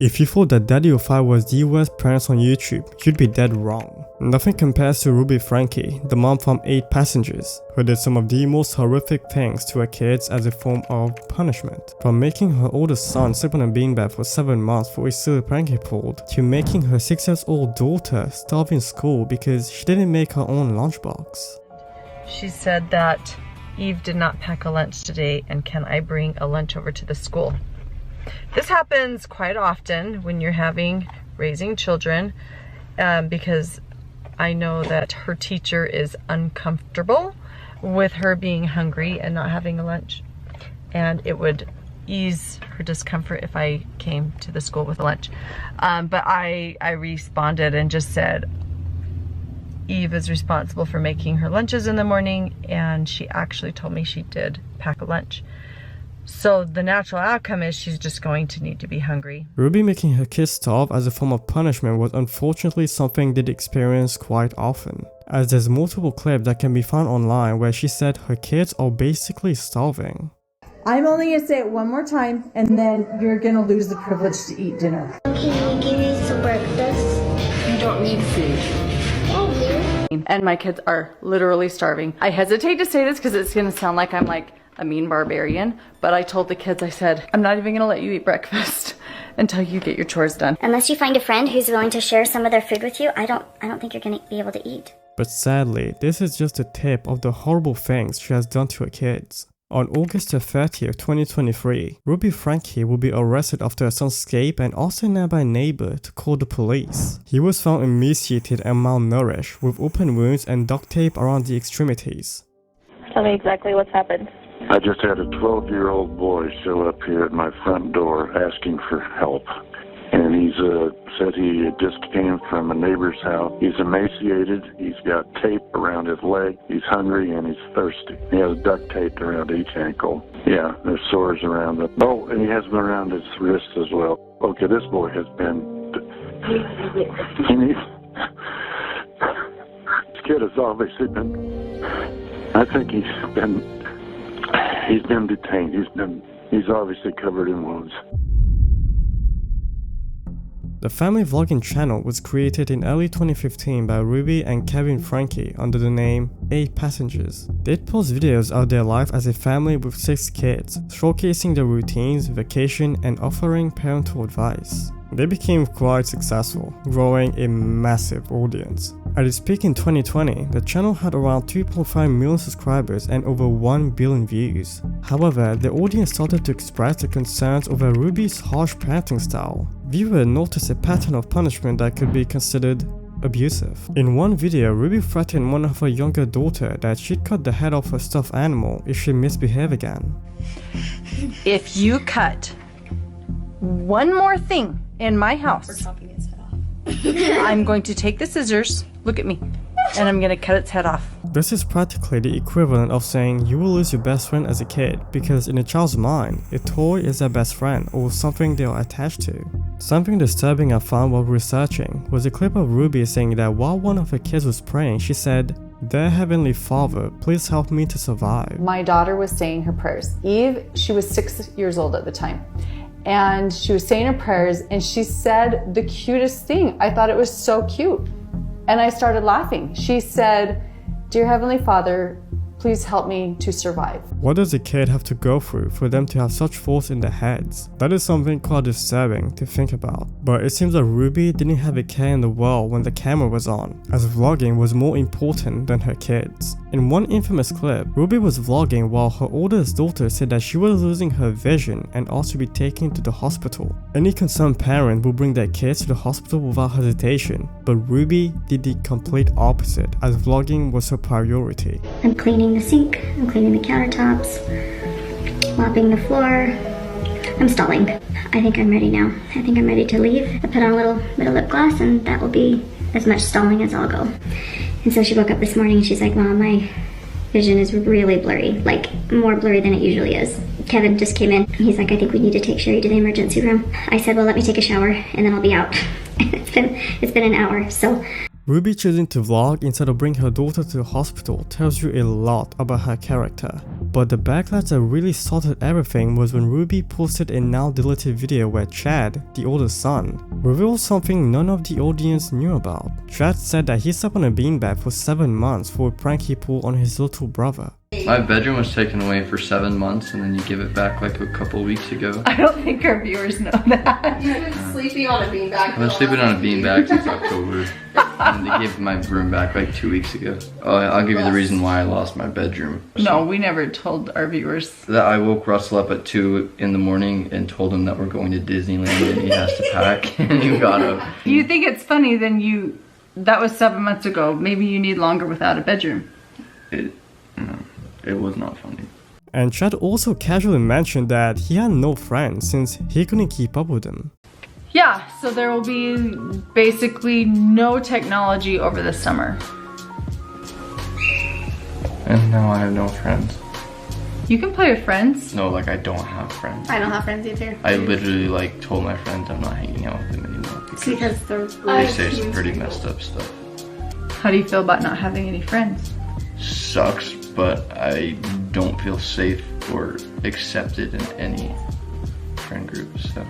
If you thought that Daddy05 was the worst parents on YouTube, you'd be dead wrong. Nothing compares to Ruby Franke, the mom from 8 Passengers, who did some of the most horrific things to her kids as a form of punishment. From making her oldest son sleep on a beanbag for 7 months for a silly prank he pulled, to making her 6-year-old daughter starve in school because she didn't make her own lunchbox. She said that Eve did not pack a lunch today, and can I bring a lunch over to the school? This happens quite often when you're raising children, because I know that her teacher is uncomfortable with her being hungry and not having a lunch, and it would ease her discomfort if I came to the school with a lunch. But I responded and just said Eve is responsible for making her lunches in the morning, and she actually told me she did pack a lunch. So the natural outcome is she's just going to need to be hungry. Ruby making her kids starve as a form of punishment was unfortunately something they'd experience quite often, as there's multiple clips that can be found online where she said her kids are basically starving. I'm only gonna say it one more time, and then you're gonna lose the privilege to eat dinner. Can I give you some breakfast? You don't need food. And my kids are literally starving. I hesitate to say this because it's gonna sound like I'm like a mean barbarian, but I told the kids, I said, I'm not even gonna let you eat breakfast until you get your chores done. Unless you find a friend who's willing to share some of their food with you, I don't think you're gonna be able to eat. But sadly, this is just the tip of the horrible things she has done to her kids. On August 30th, 2023, Ruby Franke will be arrested after her son escaped and asked a nearby neighbor to call the police. He was found emaciated and malnourished with open wounds and duct tape around the extremities. Tell me exactly what's happened. I just had a 12-year-old boy show up here at my front door asking for help. And he's said he just came from a neighbor's house. He's emaciated, he's got tape around his leg, he's hungry, and he's thirsty. He has duct tape around each ankle. Yeah, there's sores around them. Oh, and he has them around his wrists as well. Okay, this boy has been... This kid has obviously been... I think he's been detained. He's obviously covered in wounds. The family vlogging channel was created in early 2015 by Ruby and Kevin Franke under the name 8 Passengers. They'd post videos of their life as a family with 6 kids, showcasing their routines, vacation, and offering parental advice. They became quite successful, growing a massive audience. At its peak in 2020, the channel had around 2.5 million subscribers and over 1 billion views. However, the audience started to express their concerns over Ruby's harsh parenting style. Viewers noticed a pattern of punishment that could be considered abusive. In one video, Ruby threatened one of her younger daughter that she'd cut the head off her stuffed animal if she misbehaved again. If you cut one more thing in my house, I'm going to take the scissors, look at me, and I'm going to cut its head off. This is practically the equivalent of saying you will lose your best friend as a kid, because in a child's mind, a toy is their best friend or something they are attached to. Something disturbing I found while researching was a clip of Ruby saying that while one of her kids was praying, she said, "Dear Heavenly Father, please help me to survive." My daughter was saying her prayers. Eve, she was 6 years old at the time. And she was saying her prayers, and she said the cutest thing. I thought it was so cute. And I started laughing. She said, "Dear Heavenly Father, please help me to survive." What does a kid have to go through for them to have such thoughts in their heads? That is something quite disturbing to think about. But it seems that Ruby didn't have a care in the world when the camera was on, as vlogging was more important than her kids. In one infamous clip, Ruby was vlogging while her oldest daughter said that she was losing her vision and asked to be taken to the hospital. Any concerned parent will bring their kids to the hospital without hesitation, but Ruby did the complete opposite, as vlogging was her priority. I'm cleaning the sink, I'm cleaning the countertops, mopping the floor. I'm stalling. I think I'm ready now. I think I'm ready to leave. I put on a little bit of lip gloss, and that will be as much stalling as I'll go. And so she woke up this morning and she's like, "Mom, my vision is really blurry, like more blurry than it usually is." Kevin just came in. He's like, "I think we need to take Sherry to the emergency room." I said, "Well, let me take a shower and then I'll be out." It's been an hour, so. Ruby choosing to vlog instead of bring her daughter to the hospital tells you a lot about her character. But the backlash that really started everything was when Ruby posted a now deleted video where Chad, the oldest son, revealed something none of the audience knew about. Chad said that he slept on a beanbag for 7 months for a prank he pulled on his little brother. My bedroom was taken away for 7 months and then you give it back like a couple weeks ago. I don't think our viewers know that. You've been sleeping on a beanbag. I've been sleeping on a beanbag since October. And they gave my room back like 2 weeks ago. Oh, I'll give you the reason why I lost my bedroom. No, we never told our viewers. That I woke Russell up at 2 in the morning and told him that we're going to Disneyland and he has to pack and he got up. You think it's funny, then that was 7 months ago. Maybe you need longer without a bedroom. It was not funny. And Chad also casually mentioned that he had no friends since he couldn't keep up with them. Yeah, so there will be basically no technology over the summer. And now I have no friends. You can play with friends. No, like I don't have friends. I don't have friends either. I literally like told my friends I'm not hanging out with them anymore. Because They say some pretty messed up stuff. How do you feel about not having any friends? Sucks, but I don't feel safe or accepted in any friend groups, so.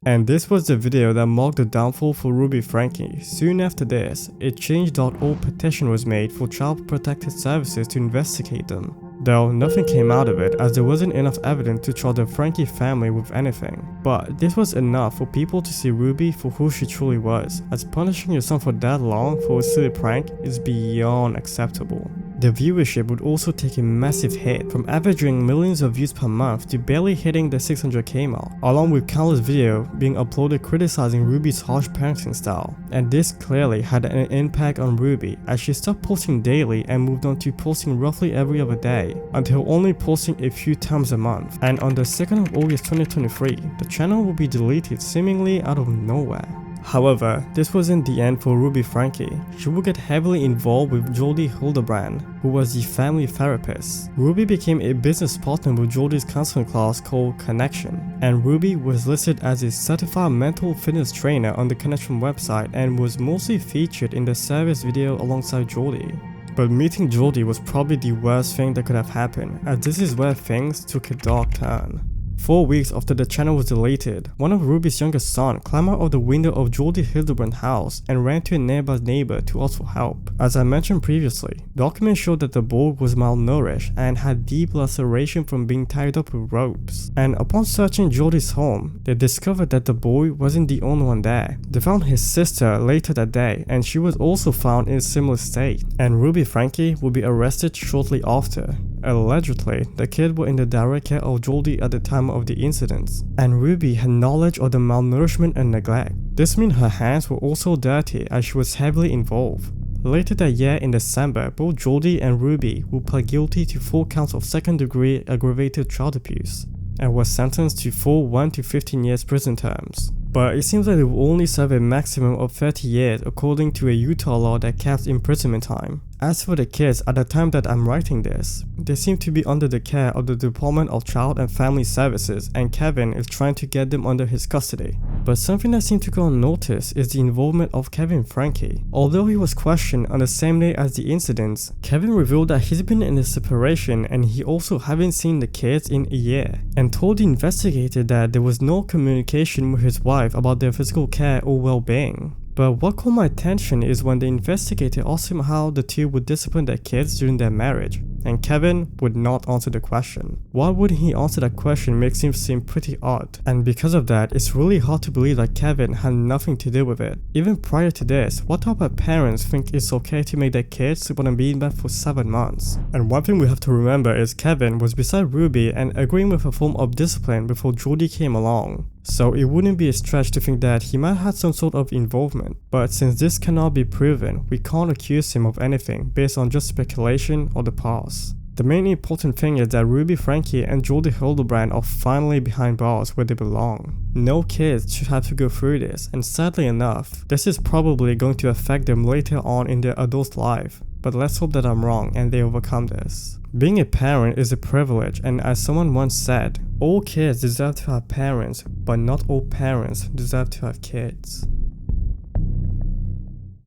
And this was the video that marked the downfall for Ruby Franke. Soon after this, a Change.org petition was made for Child Protective Services to investigate them. Though nothing came out of it as there wasn't enough evidence to charge the Franke family with anything. But this was enough for people to see Ruby for who she truly was, as punishing your son for that long for a silly prank is beyond acceptable. The viewership would also take a massive hit, from averaging millions of views per month to barely hitting the 600k mark, along with countless videos being uploaded criticizing Ruby's harsh parenting style. And this clearly had an impact on Ruby, as she stopped posting daily and moved on to posting roughly every other day, until only posting a few times a month. And on the 2nd of August 2023, the channel will be deleted seemingly out of nowhere. However, this wasn't the end for Ruby Franke. She would get heavily involved with Jodie Hildebrand, who was the family therapist. Ruby became a business partner with Jodie's counseling class called Connection, and Ruby was listed as a certified mental fitness trainer on the Connection website and was mostly featured in the service video alongside Jodie. But meeting Jodie was probably the worst thing that could have happened, as this is where things took a dark turn. 4 weeks after the channel was deleted, one of Ruby's youngest son climbed out of the window of Jodie Hildebrand's house and ran to a nearby neighbor to ask for help. As I mentioned previously, documents showed that the boy was malnourished and had deep laceration from being tied up with ropes. And upon searching Jodie's home, they discovered that the boy wasn't the only one there. They found his sister later that day, and she was also found in a similar state. And Ruby Franke would be arrested shortly after. Allegedly, the kid was in the direct care of Jodie at the time of the incidents, and Ruby had knowledge of the malnourishment and neglect. This meant her hands were also dirty as she was heavily involved. Later that year in December, both Jodie and Ruby would plead guilty to 4 counts of second-degree aggravated child abuse, and was sentenced to full 1 to 15 years prison terms. But it seems like they will only serve a maximum of 30 years according to a Utah law that caps imprisonment time. As for the kids, at the time that I'm writing this, they seem to be under the care of the Department of Child and Family Services, and Kevin is trying to get them under his custody. But something that seemed to go unnoticed is the involvement of Kevin Franke. Although he was questioned on the same day as the incidents, Kevin revealed that he's been in a separation and he also haven't seen the kids in a year, and told the investigator that there was no communication with his wife about their physical care or well-being. But what caught my attention is when the investigator asked him how the two would discipline their kids during their marriage, and Kevin would not answer the question. Why wouldn't he answer that question makes him seem pretty odd, and because of that, it's really hard to believe that Kevin had nothing to do with it. Even prior to this, what type of parents think it's okay to make their kids sleep on a beanbag for 7 months? And one thing we have to remember is Kevin was beside Ruby and agreeing with a form of discipline before Jodie came along. So it wouldn't be a stretch to think that he might have had some sort of involvement. But since this cannot be proven, we can't accuse him of anything based on just speculation or the past. The main important thing is that Ruby Franke and Jodie Hildebrand are finally behind bars where they belong. No kids should have to go through this, and sadly enough, this is probably going to affect them later on in their adult life. But let's hope that I'm wrong and they overcome this. Being a parent is a privilege, and as someone once said, all kids deserve to have parents, but not all parents deserve to have kids.